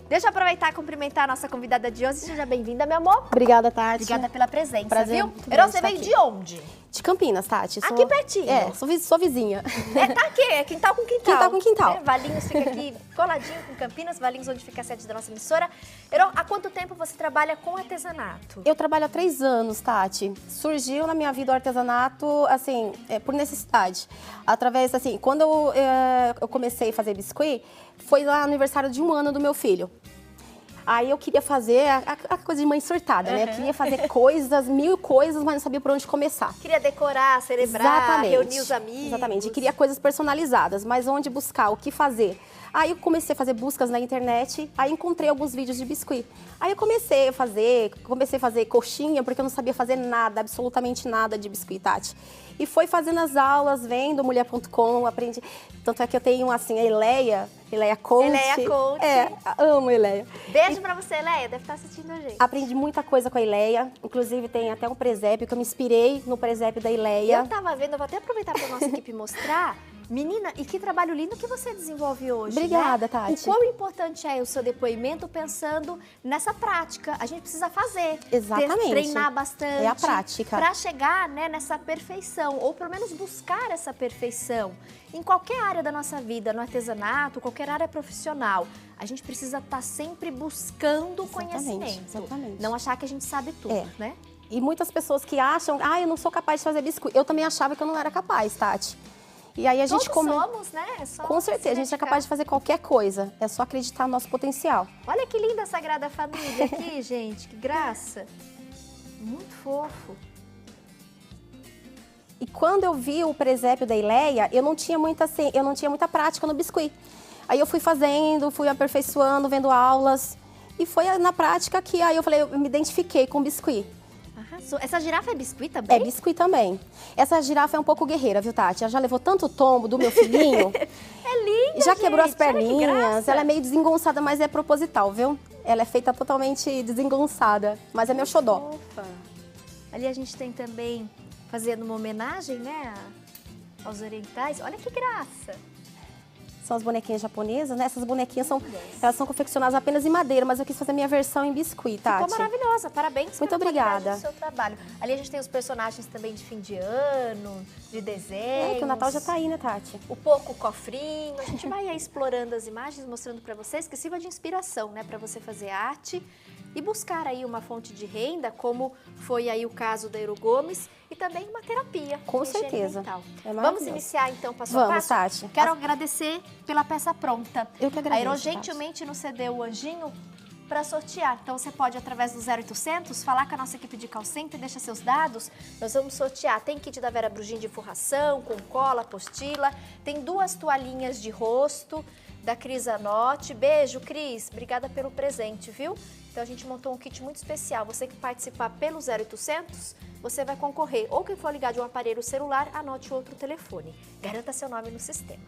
Deixa eu aproveitar e cumprimentar a nossa convidada de hoje. Seja bem-vinda, meu amor. Obrigada, Tati. Obrigada pela presença, Prazer, viu? muito Heron, grande você estar veio aqui. de onde? De Campinas, Tati. Aqui pertinho? É, sou vizinha. É, tá aqui, é quintal com quintal. Quintal com quintal. É, Valinhos fica aqui coladinho com Campinas, Valinhos onde fica a sede da nossa emissora. Heron, há quanto tempo você trabalha com artesanato? Eu trabalho há 3 anos, Tati. Surgiu na minha vida o artesanato, assim, por necessidade. Através, assim, quando eu comecei a fazer biscuit, foi no aniversário de 1 ano do meu filho. Aí eu queria fazer a coisa de mãe surtada, né? Eu queria fazer coisas, 1000 coisas, mas não sabia por onde começar. Queria decorar, celebrar, Exatamente. reunir os amigos. Exatamente. E queria coisas personalizadas, mas onde buscar, o que fazer? Aí eu comecei a fazer buscas na internet, aí encontrei alguns vídeos de biscuit. Aí eu comecei a fazer coxinha, porque eu não sabia fazer nada, absolutamente nada de biscuit, Tati. E foi fazendo as aulas, vendo mulher.com, aprendi. Tanto é que eu tenho, assim, a Eleia Coach. Eleia Coach. Amo a Eleia. Beijo pra você, Eleia, deve estar assistindo a gente. Aprendi muita coisa com a Eleia, inclusive tem até um presépio, que eu me inspirei no presépio da Eleia. Eu tava vendo, eu vou até aproveitar pra nossa equipe mostrar. Menina, e que trabalho lindo que você desenvolve hoje, Obrigada, né? Tati. O quão importante é o seu depoimento pensando nessa prática. A gente precisa fazer. Exatamente. Treinar bastante. É a prática. Pra chegar, né, nessa perfeição, ou pelo menos buscar essa perfeição. Em qualquer área da nossa vida, no artesanato, qualquer área profissional, a gente precisa estar sempre buscando conhecimento. Exatamente. Não achar que a gente sabe tudo, né? E muitas pessoas que acham, eu não sou capaz de fazer biscuit. Eu também achava que eu não era capaz, Tati. E aí a gente somos, né? É só Com certeza, a gente é capaz de fazer qualquer coisa. É só acreditar no nosso potencial. Olha que linda a Sagrada Família aqui, gente. Que graça. Muito fofo. E quando eu vi o presépio da Eleia, eu não tinha muita prática no biscuit. Aí eu fui fazendo, fui aperfeiçoando, vendo aulas. E foi na prática que aí eu falei, eu me identifiquei com o biscuit. Arrasou. Essa girafa é biscuit também? É biscuit também. Essa girafa é um pouco guerreira, viu, Tati? Ela já levou tanto tombo do meu filhinho. É linda, Já quebrou as gente. Olha que perninhas. graça. Ela é meio desengonçada, mas é proposital, viu? Ela é feita totalmente desengonçada, mas é meu xodó. Opa. Ali a gente tem também, fazendo uma homenagem, né, aos orientais. Olha que graça. São as bonequinhas japonesas, né? Essas bonequinhas elas são confeccionadas apenas em madeira, mas eu quis fazer minha versão em biscuit, Tati. Ficou maravilhosa, parabéns Muito pela qualidade obrigada. do seu trabalho. Ali a gente tem os personagens também de fim de ano, de desenho. É que o Natal já tá aí, né, Tati? O pouco cofrinho, a gente vai aí explorando as imagens, mostrando para vocês que sirva de inspiração, né, para você fazer arte e buscar aí uma fonte de renda, como foi aí o caso da Eero Gomes, e também uma terapia. Com de higiene certeza. mental. É Vamos maravilhoso. iniciar então passo a Vamos, passo? Tati. Quero agradecer pela peça pronta. Eu que agradeço, A Eero Tati. gentilmente nos cedeu o anjinho para sortear. Então você pode, através do 0800, falar com a nossa equipe de call center, deixa seus dados, nós vamos sortear. Tem kit da Vera Brugin de forração, com cola, apostila, tem 2 toalhinhas de rosto da Cris Anotti. Beijo, Cris, obrigada pelo presente, viu? Então a gente montou um kit muito especial. Você que participar pelo 0800, você vai concorrer. Ou quem for ligar de um aparelho celular, anote outro telefone. Garanta seu nome no sistema.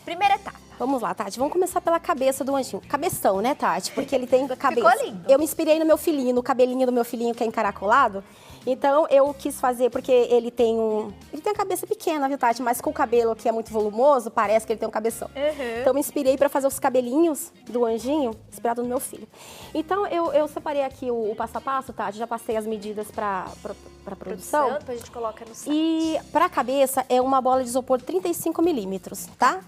Primeira etapa. Vamos lá, Tati. Vamos começar pela cabeça do anjinho. Cabeção, né, Tati? Porque ele tem cabeça. Ficou lindo. Eu me inspirei no meu filhinho, no cabelinho do meu filhinho que é encaracolado. Então eu quis fazer, porque ele tem a cabeça pequena, viu, Tati? Mas com o cabelo que é muito volumoso, parece que ele tem um cabeção. Uhum. Então me inspirei para fazer os cabelinhos do anjinho, inspirado no meu filho. Então eu separei aqui o passo a passo, Tati. Já passei as medidas para produção. Depois a gente coloca no site. E para a cabeça é uma bola de isopor 35 milímetros, tá?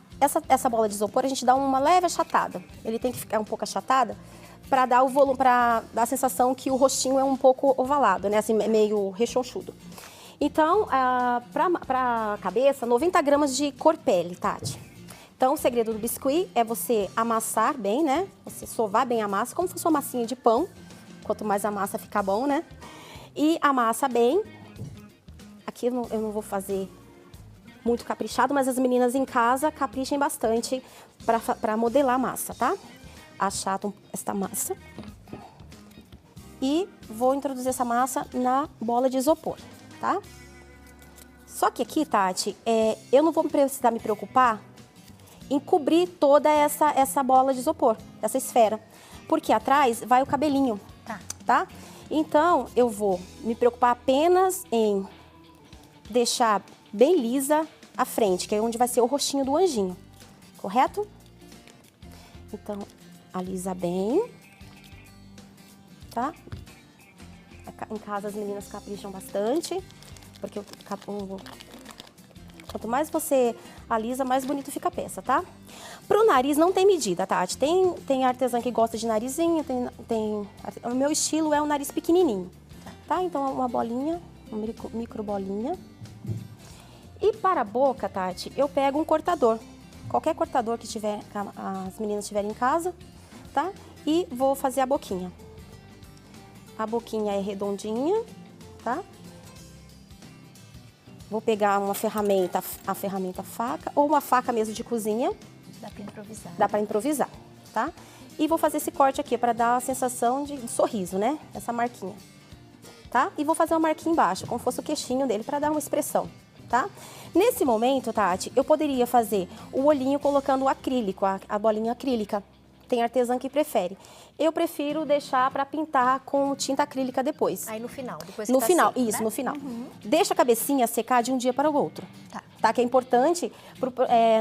Essa bola de isopor a gente dá uma leve achatada. Ele tem que ficar um pouco achatada para dar o volume, para dar a sensação que o rostinho é um pouco ovalado, né? Assim, meio rechonchudo. Então, para a cabeça, 90 gramas de cor-pele, Tati. Então, o segredo do biscuit é você amassar bem, né? Você sovar bem a massa, como se fosse uma massinha de pão. Quanto mais a massa ficar bom, né? E amassa bem. Aqui eu não vou fazer muito caprichado, mas as meninas em casa caprichem bastante para modelar a massa, tá? Achatam esta massa. E vou introduzir essa massa na bola de isopor, tá? Só que aqui, Tati, eu não vou precisar me preocupar em cobrir toda essa bola de isopor, essa esfera. Porque atrás vai o cabelinho, tá? Então, eu vou me preocupar apenas em deixar bem lisa a frente, que é onde vai ser o rostinho do anjinho, correto? Então, alisa bem, tá? Em casa as meninas capricham bastante, porque quanto mais você alisa, mais bonito fica a peça, tá? Pro nariz não tem medida, Tati. Tem artesã que gosta de narizinho, o meu estilo é um nariz pequenininho, tá? Então uma bolinha, uma micro bolinha. E para a boca, Tati, eu pego um cortador. Qualquer cortador que as meninas tiverem em casa, tá? E vou fazer a boquinha. A boquinha é redondinha, tá? Vou pegar uma ferramenta, a ferramenta faca, ou uma faca mesmo de cozinha. Dá pra improvisar. Dá pra improvisar, tá? E vou fazer esse corte aqui para dar a sensação de sorriso, né? Essa marquinha, tá? E vou fazer uma marquinha embaixo, como se fosse o queixinho dele, para dar uma expressão, tá? Nesse momento, Tati, eu poderia fazer o olhinho colocando o acrílico, a bolinha acrílica. Tem artesã que prefere. Eu prefiro deixar para pintar com tinta acrílica depois. Aí no final, depois que no tá final, seco, isso, né? no final. Deixa a cabecinha secar de um dia para o outro. Tá? Que é importante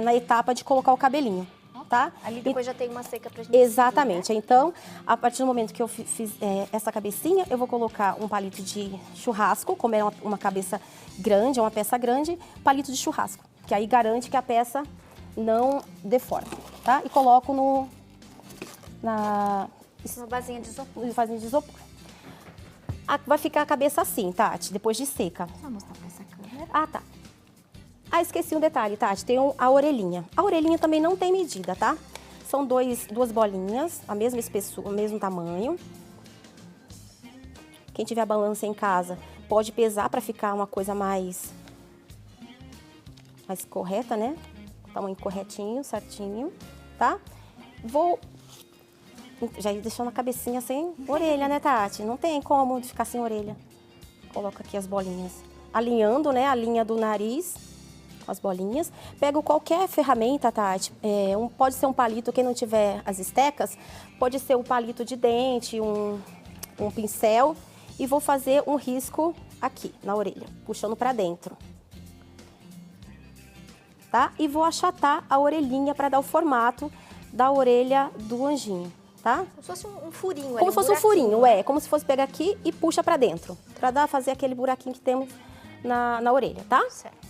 na etapa de colocar o cabelinho, tá? Ali depois já tem uma seca pra gente Exatamente. seguir, né? Então, a partir do momento que eu fiz essa cabecinha, eu vou colocar um palito de churrasco, como é uma cabeça grande, é uma peça grande, palito de churrasco, que aí garante que a peça não deforme, tá? E coloco uma vasinha de isopor. Vasinha de isopor. Vai ficar a cabeça assim, Tati, depois de seca. Vou mostrar pra essa câmera. Ah, tá. Ah, esqueci um detalhe, Tati, tem a orelhinha. A orelhinha também não tem medida, tá? São duas bolinhas, a mesma espessura, o mesmo tamanho. Quem tiver a balança em casa, pode pesar para ficar uma coisa mais correta, né? Tamanho corretinho, certinho, tá? Já ia deixando a cabecinha sem orelha, né, Tati? Não tem como ficar sem orelha. Coloco aqui as bolinhas. Alinhando, né, a linha do nariz com as bolinhas. Pego qualquer ferramenta, Tati. Pode ser um palito, quem não tiver as estecas, pode ser um palito de dente, um pincel. E vou fazer um risco aqui, na orelha, puxando pra dentro. Tá? E vou achatar a orelhinha para dar o formato da orelha do anjinho. Tá? Como se fosse um furinho. Como se fosse um furinho, como se fosse pegar aqui e puxa pra dentro. Pra fazer aquele buraquinho que temos na orelha, tá? Certo.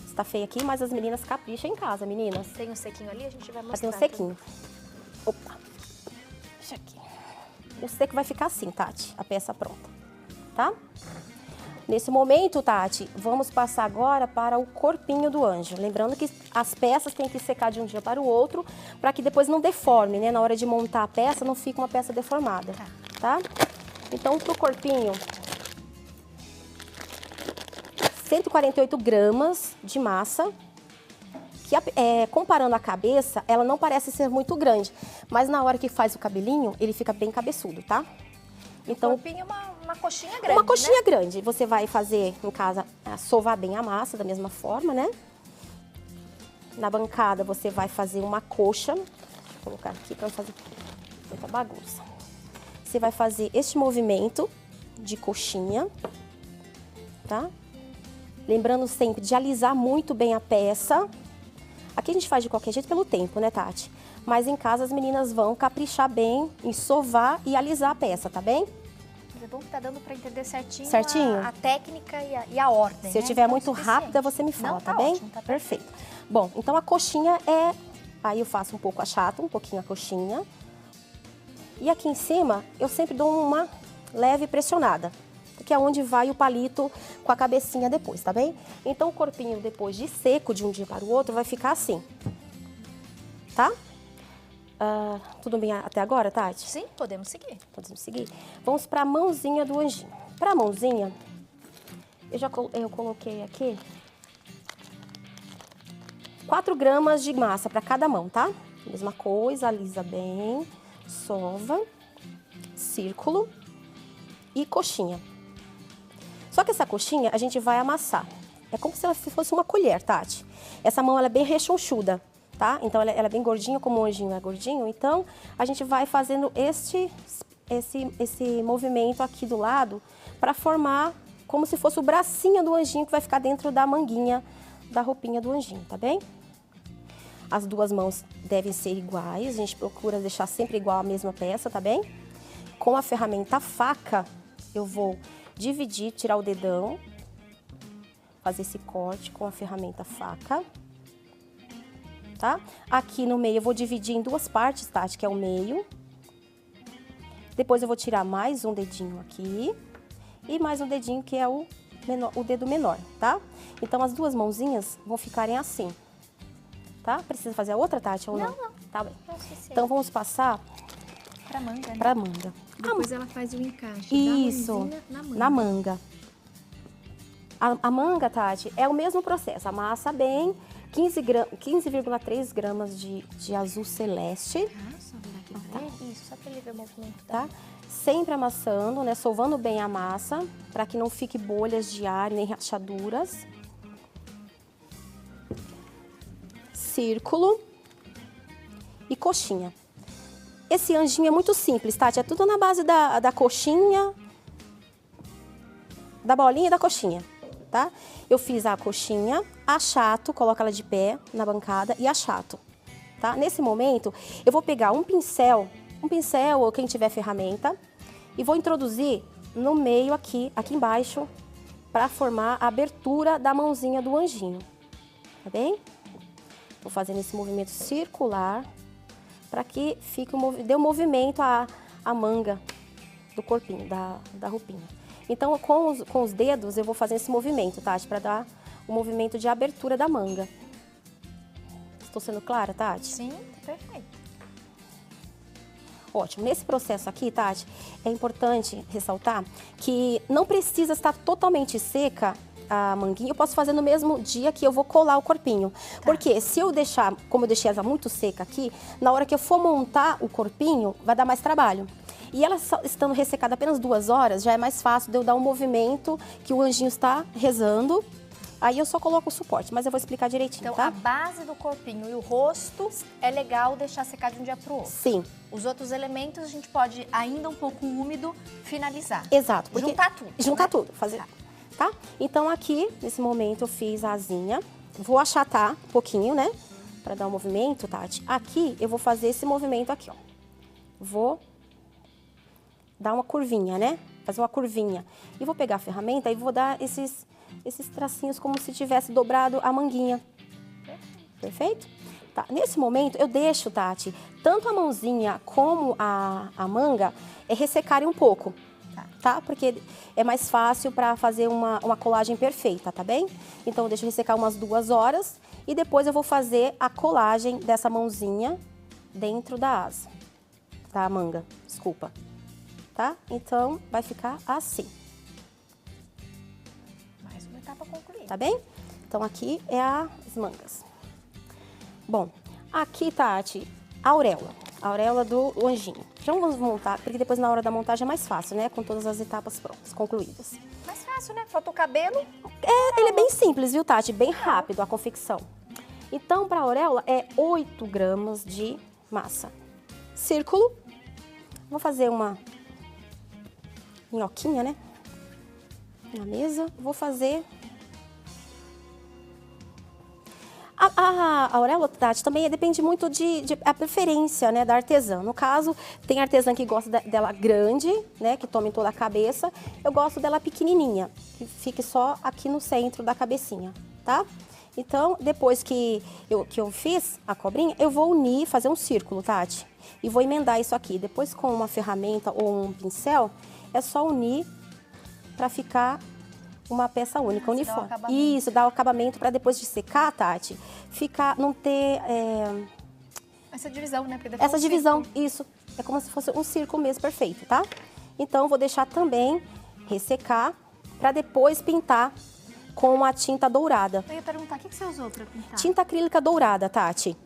Está feio aqui, mas as meninas capricham em casa, meninas. Tem um sequinho ali, a gente vai mostrar. Tem um sequinho. Opa. Deixa aqui. O seco vai ficar assim, Tati, a peça pronta, tá? Nesse momento, Tati, vamos passar agora para o corpinho do anjo. Lembrando que as peças têm que secar de um dia para o outro, para que depois não deforme, né? Na hora de montar a peça, não fique uma peça deformada, tá? Então, pro corpinho, 148 gramas de massa, que comparando a cabeça, ela não parece ser muito grande, mas na hora que faz o cabelinho, ele fica bem cabeçudo, tá? Então, o corpinho é uma coxinha grande, uma coxinha, né? grande. Você vai fazer, em casa, sovar bem a massa da mesma forma, né? Na bancada, você vai fazer uma coxa. Deixa eu colocar aqui para não fazer muita bagunça. Você vai fazer este movimento de coxinha, tá? Lembrando sempre de alisar muito bem a peça. Aqui a gente faz de qualquer jeito pelo tempo, né, Tati? Mas em casa as meninas vão caprichar bem em sovar e alisar a peça, tá bem? Mas é bom que tá dando pra entender certinho, certinho? A técnica e a ordem, Se eu tiver muito rápida, você me fala, tá bem? Ótimo, tá perfeito. Bom, então a coxinha Aí eu faço um pouco achato, um pouquinho a coxinha. E aqui em cima, eu sempre dou uma leve pressionada, que é onde vai o palito com a cabecinha depois, tá bem? Então o corpinho, depois de seco, de um dia para o outro, vai ficar assim, tá? Tudo bem até agora, Tati? Sim, podemos seguir. Podemos seguir? Vamos para a mãozinha do anjinho. Para a mãozinha, eu coloquei aqui 4 gramas de massa para cada mão, tá? Mesma coisa, alisa bem, sova, círculo e coxinha. Só que essa coxinha a gente vai amassar. É como se ela fosse uma colher, Tati. Essa mão ela é bem rechonchuda, tá? Então ela é bem gordinha, como o anjinho é gordinho. Então a gente vai fazendo esse movimento aqui do lado para formar como se fosse o bracinho do anjinho que vai ficar dentro da manguinha da roupinha do anjinho, tá bem? As duas mãos devem ser iguais, a gente procura deixar sempre igual a mesma peça, tá bem? Com a ferramenta faca, eu vou dividir, tirar o dedão, fazer esse corte com a ferramenta faca, tá? Aqui no meio eu vou dividir em duas partes, Tati, que é o meio. Depois eu vou tirar mais um dedinho aqui e mais um dedinho que é o dedo menor, tá? Então as duas mãozinhas vão ficarem assim. Tá? Precisa fazer a outra, Tati, ou não? Não. Tá bem. É o suficiente. Então, vamos passar Pra manga, né? pra manga. Depois ela faz o encaixe Isso, da mãozinha na manga. na manga. A manga, Tati, é o mesmo processo. Amassa bem, 15,3 gramas de azul celeste, Ah, só virar aqui pra ver? Isso, só pra ele ver o movimento. tá? Sempre amassando, né? Sovando bem a massa, para que não fique bolhas de ar nem rachaduras. Círculo e coxinha. Esse anjinho é muito simples, Tati. É tudo na base da coxinha, da bolinha e da coxinha, tá? Eu fiz a coxinha, achato, coloco ela de pé na bancada e achato, tá? Nesse momento, eu vou pegar um pincel ou quem tiver ferramenta, e vou introduzir no meio aqui embaixo, para formar a abertura da mãozinha do anjinho, tá bem? Vou fazendo esse movimento circular para que dê um movimento à manga do corpinho, da roupinha. Então, com os dedos, eu vou fazer esse movimento, Tati, para dar o movimento de abertura da manga. Estou sendo clara, Tati? Sim, tá perfeito. Ótimo. Nesse processo aqui, Tati, é importante ressaltar que não precisa estar totalmente seca a manguinha. Eu posso fazer no mesmo dia que eu vou colar o corpinho. Tá. Porque se eu deixar, como eu deixei ela muito seca aqui, na hora que eu for montar o corpinho, vai dar mais trabalho. E ela estando ressecada apenas 2 horas, já é mais fácil de eu dar um movimento que o anjinho está rezando. Aí eu só coloco o suporte, mas eu vou explicar direitinho, Então, tá? a base do corpinho e o rosto é legal deixar secar de um dia pro outro. Sim, Os outros elementos a gente pode, ainda um pouco úmido, finalizar. exato. Juntar tudo. Juntar né? tudo, fazer, tá? Então aqui, nesse momento, eu fiz a asinha. Vou achatar um pouquinho, né? Pra dar um movimento, Tati. Aqui, eu vou fazer esse movimento aqui, ó. Vou dar uma curvinha, né? Fazer uma curvinha. E vou pegar a ferramenta e vou dar esses tracinhos como se tivesse dobrado a manguinha. Perfeito? Tá. Nesse momento, eu deixo, Tati, tanto a mãozinha como a manga ressecarem um pouco, tá? Porque é mais fácil para fazer uma colagem perfeita, tá bem? Então, eu deixo ressecar umas 2 horas e depois eu vou fazer a colagem dessa mãozinha dentro da asa, da manga, desculpa. Tá? Então, vai ficar assim. Mais uma etapa concluída. Tá bem? Então, aqui é as mangas. Bom, aqui, Tati, a auréola. A auréola do anjinho. Já vamos montar, porque depois na hora da montagem é mais fácil, né? Com todas as etapas prontas, concluídas. Mais fácil, né? Falta o cabelo. Ele é bem simples, viu, Tati? Bem rápido a confecção. Então, para a auréola, é 8 gramas de massa. Círculo. Vou fazer uma minhoquinha, né? Na mesa. Vou fazer... A auréola, Tati, também depende muito a preferência, né, da artesã. No caso, tem artesã que gosta dela grande, né, que tome toda a cabeça. Eu gosto dela pequenininha, que fique só aqui no centro da cabecinha, tá? Então, depois que eu fiz a cobrinha, eu vou unir, fazer um círculo, Tati. E vou emendar isso aqui. Depois, com uma ferramenta ou um pincel, é só unir para ficar uma peça única, uniforme. Isso, dá o acabamento para depois de secar, Tati, não ter... Essa divisão, né? Porque essa divisão, isso. É como se fosse um círculo mesmo, perfeito, tá? Então, vou deixar também ressecar para depois pintar com a tinta dourada. Eu ia perguntar, o que você usou para pintar? Tinta acrílica dourada, Tati.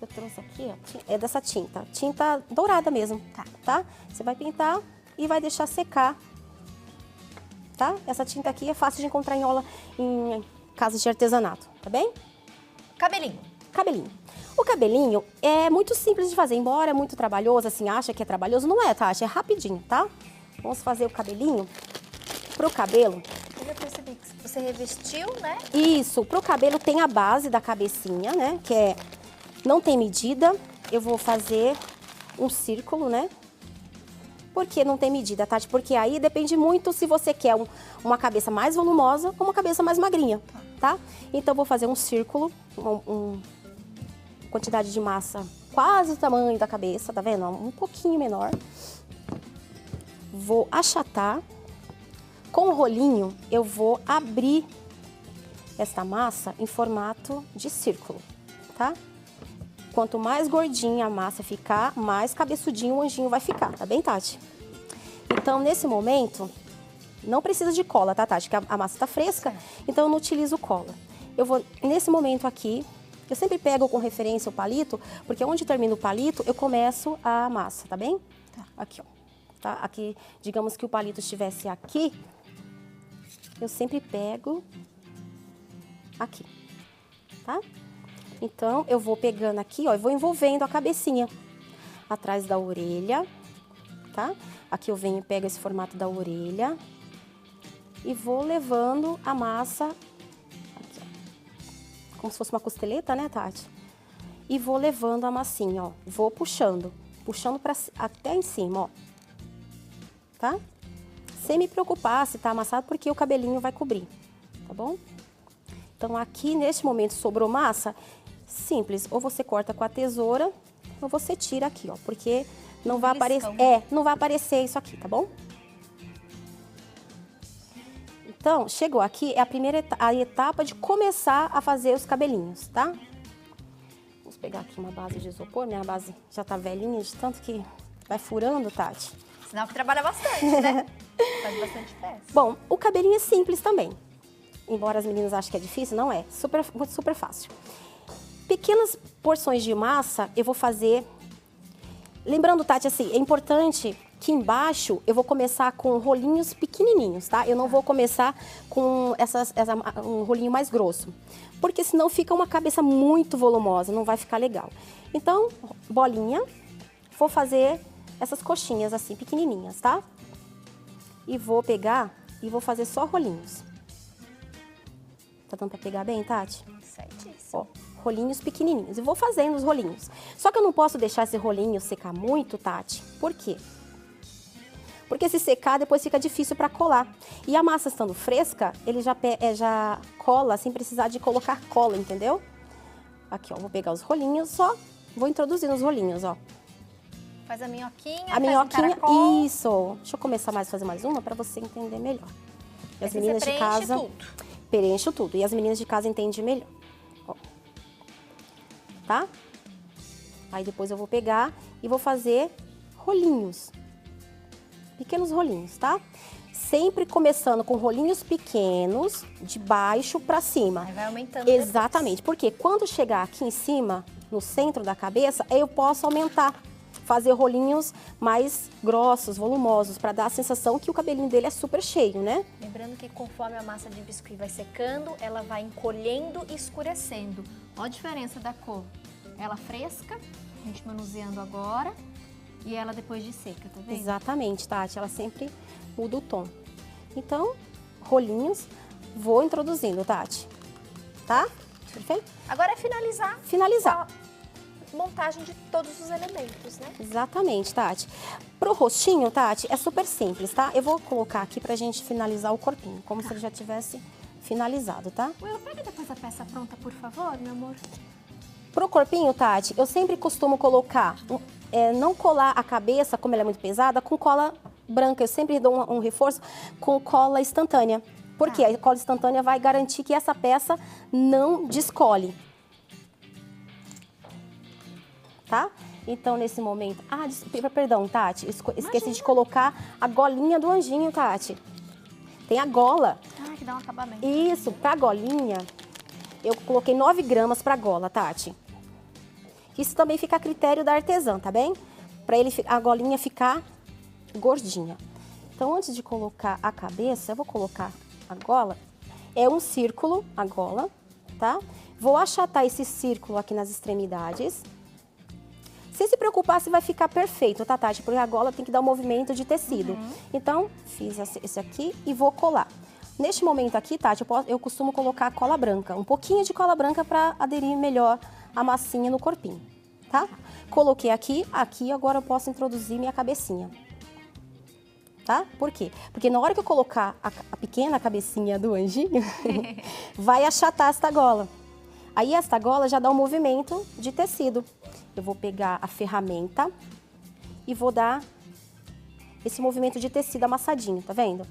Eu trouxe aqui, ó, é dessa tinta dourada mesmo, tá? Você vai pintar e vai deixar secar, tá? Essa tinta aqui é fácil de encontrar em casas de artesanato, tá bem? Cabelinho. Cabelinho. O cabelinho é muito simples de fazer, embora é muito trabalhoso, assim, acha que é trabalhoso, não é, Tati? É rapidinho, tá? Vamos fazer o cabelinho. Pro cabelo... Eu já percebi que você revestiu, né? Isso, pro cabelo tem a base da cabecinha, né? Que é, não tem medida, eu vou fazer um círculo, né? Por que não tem medida, Tati? Porque aí depende muito se você quer uma cabeça mais volumosa ou uma cabeça mais magrinha, tá? Então, eu vou fazer um círculo, quantidade de massa quase o tamanho da cabeça, tá vendo? Um pouquinho menor. Vou achatar. Com o rolinho, eu vou abrir esta massa em formato de círculo, tá? Quanto mais gordinha a massa ficar, mais cabeçudinho o anjinho vai ficar, tá bem, Tati? Então, nesse momento, não precisa de cola, tá, Tati? Porque a massa tá fresca, então eu não utilizo cola. Eu vou, nesse momento aqui, eu sempre pego com referência o palito, porque onde termina o palito, eu começo a massa, tá bem? Tá. Aqui, ó. Tá? Aqui, digamos que o palito estivesse aqui, eu sempre pego aqui, tá? Então, eu vou pegando aqui, ó, e vou envolvendo a cabecinha atrás da orelha, tá? Aqui eu venho e pego esse formato da orelha e vou levando a massa, aqui, ó, como se fosse uma costeleta, né, Tati? E vou levando a massinha, ó, vou puxando até em cima, ó, tá? Sem me preocupar se tá amassado, porque o cabelinho vai cobrir, tá bom? Então, aqui, neste momento, sobrou massa, simples, ou você corta com a tesoura, ou você tira aqui, ó, porque não vai aparecer, não vai aparecer isso aqui, tá bom? Então, chegou aqui, é a etapa de começar a fazer os cabelinhos, tá? Vamos pegar aqui uma base de isopor, minha base já tá velhinha, de tanto que vai furando, Tati. Sinal que trabalha bastante, né? Faz bastante peça. Bom, o cabelinho é simples também. Embora as meninas achem que é difícil, não é. Super fácil. Pequenas porções de massa eu vou fazer. Lembrando, Tati, assim, é importante que embaixo eu vou começar com rolinhos pequenininhos, tá? Eu não vou começar com um rolinho mais grosso. Porque senão fica uma cabeça muito volumosa, não vai ficar legal. Então, bolinha, vou fazer essas coxinhas assim, pequenininhas, tá? E vou pegar e vou fazer só rolinhos. Tá dando pra pegar bem, Tati? Certíssimo. Ó, rolinhos pequenininhos. E vou fazendo os rolinhos. Só que eu não posso deixar esse rolinho secar muito, Tati. Por quê? Porque se secar, depois fica difícil pra colar. E a massa estando fresca, ele já cola sem precisar de colocar cola, entendeu? Aqui, ó, vou pegar os rolinhos, só vou introduzir nos rolinhos, ó. Faz a minhoquinha, a minhoquinha, um isso. Deixa eu começar a fazer mais uma pra você entender melhor. E as meninas você de casa tudo. Preencho tudo. E as meninas de casa entendem melhor. Ó. Tá? Aí depois eu vou pegar e vou fazer rolinhos. Pequenos rolinhos, tá? Sempre começando com rolinhos pequenos, de baixo pra cima. Aí vai aumentando. Exatamente. Porque quando chegar aqui em cima, no centro da cabeça, aí eu posso aumentar. Fazer rolinhos mais grossos, volumosos, para dar a sensação que o cabelinho dele é super cheio, né? Lembrando que conforme a massa de biscuit vai secando, ela vai encolhendo e escurecendo. Olha a diferença da cor. Ela fresca, a gente manuseando agora, e ela depois de seca, tá vendo? Exatamente, Tati. Ela sempre muda o tom. Então, rolinhos, vou introduzindo, Tati. Tá? Perfeito? Agora é finalizar. Finalizar. Montagem de todos os elementos, né? Exatamente, Tati. Pro rostinho, Tati, é super simples, tá? Eu vou colocar aqui pra gente finalizar o corpinho, como se ele já tivesse finalizado, tá? Will, pega depois a peça pronta, por favor, meu amor. Pro corpinho, Tati, eu sempre costumo colocar, não colar a cabeça, como ela é muito pesada, com cola branca. Eu sempre dou um reforço com cola instantânea. Porque a cola instantânea vai garantir que essa peça não descole. Tá? Então, nesse momento... Ah, perdão, Tati. Esqueci de colocar a golinha do anjinho, Tati. Tem a gola. Ah, que dá um acabamento. Isso, pra golinha, eu coloquei 9 gramas pra gola, Tati. Isso também fica a critério da artesã, tá bem? Pra a golinha ficar gordinha. Então, antes de colocar a cabeça, eu vou colocar a gola. É um círculo, a gola, tá? Vou achatar esse círculo aqui nas extremidades. Sem se preocupar se vai ficar perfeito, tá, Tati? Porque a gola tem que dar um movimento de tecido. Então, fiz esse aqui e vou colar. Neste momento aqui, Tati, eu costumo colocar cola branca, um pouquinho de cola branca para aderir melhor a massinha no corpinho, tá? Coloquei aqui, agora eu posso introduzir minha cabecinha. Tá? Por quê? Porque na hora que eu colocar a pequena cabecinha do anjinho, vai achatar esta gola. Aí esta gola já dá um movimento de tecido. Eu vou pegar a ferramenta e vou dar esse movimento de tecido amassadinho, tá vendo?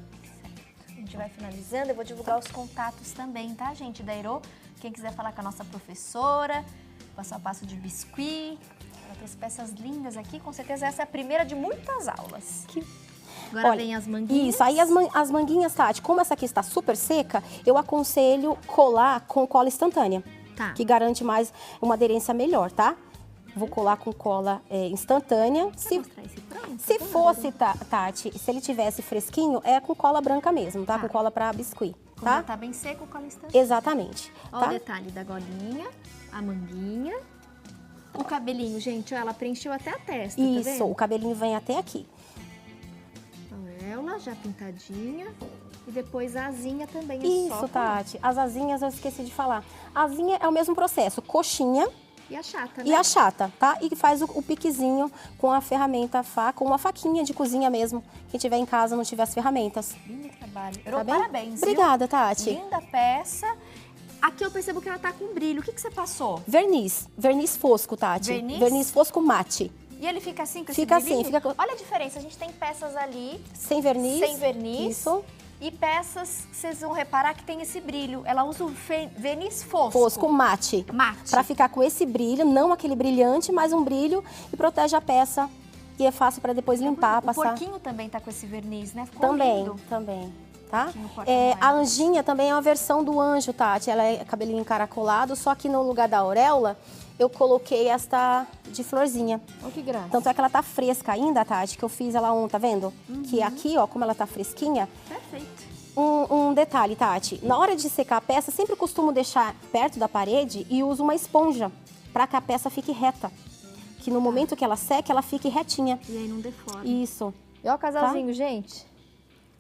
A gente vai finalizando, eu vou divulgar os contatos também, tá, gente, da Aero? Quem quiser falar com a nossa professora, passo a passo de biscuit, ela trouxe peças lindas aqui, com certeza essa é a primeira de muitas aulas. Agora vem as manguinhas. Isso, aí as manguinhas, Tati, como essa aqui está super seca, eu aconselho colar com cola instantânea, que garante mais uma aderência melhor, tá? Vou colar com cola instantânea. Se fosse, Tati, se ele tivesse fresquinho, é com cola branca mesmo, tá? Com cola para biscuit, tá? Quando tá bem seco, cola instantânea. Exatamente. Ó, o detalhe da golinha, a manguinha. O cabelinho, gente, ó, ela preencheu até a testa, Isso, tá vendo? o cabelinho vem até aqui. Ela já pintadinha. E depois a asinha também é Isso, só Tati. As asinhas eu esqueci de falar. A asinha é o mesmo processo, coxinha. E a chata, né? E a chata, tá? E faz o piquezinho com a ferramenta faca, uma faquinha de cozinha mesmo. Quem tiver em casa não tiver as ferramentas. Lindo trabalho. Tá Parabéns, Obrigada, Tati. Linda peça. Aqui eu percebo que ela tá com brilho. O que você passou? Verniz. Verniz fosco, Tati. Verniz? Verniz fosco mate. E ele fica assim com esse Fica brilhinho? assim, fica... Olha a diferença, a gente tem peças ali... Sem verniz. Sem verniz. Isso. E peças, vocês vão reparar que tem esse brilho. Ela usa o verniz fosco. Fosco mate. Mate. Pra ficar com esse brilho, não aquele brilhante, mas um brilho e protege a peça. E é fácil pra depois limpar, passar. O porquinho também tá com esse verniz, né? Ficou também, lindo. também. Tá? A anjinha também é uma versão do anjo, Tati. Ela é cabelinho encaracolado, só que no lugar da auréola, eu coloquei esta de florzinha. Olha que graça. Tanto é que ela tá fresca ainda, Tati, que eu fiz ela ontem, tá vendo? Que aqui, ó, como ela tá fresquinha. Perfeito. Um detalhe, Tati. Na hora de secar a peça, sempre costumo deixar perto da parede e uso uma esponja para que a peça fique reta. Que no momento que ela seca, ela fique retinha. E aí não deforma. Isso. E ó o casalzinho, gente.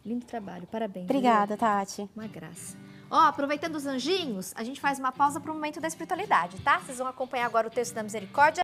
Lindo trabalho, parabéns. Obrigada, Tati. Uma graça. Ó, aproveitando os anjinhos, a gente faz uma pausa para o momento da espiritualidade, tá? Vocês vão acompanhar agora o texto da misericórdia.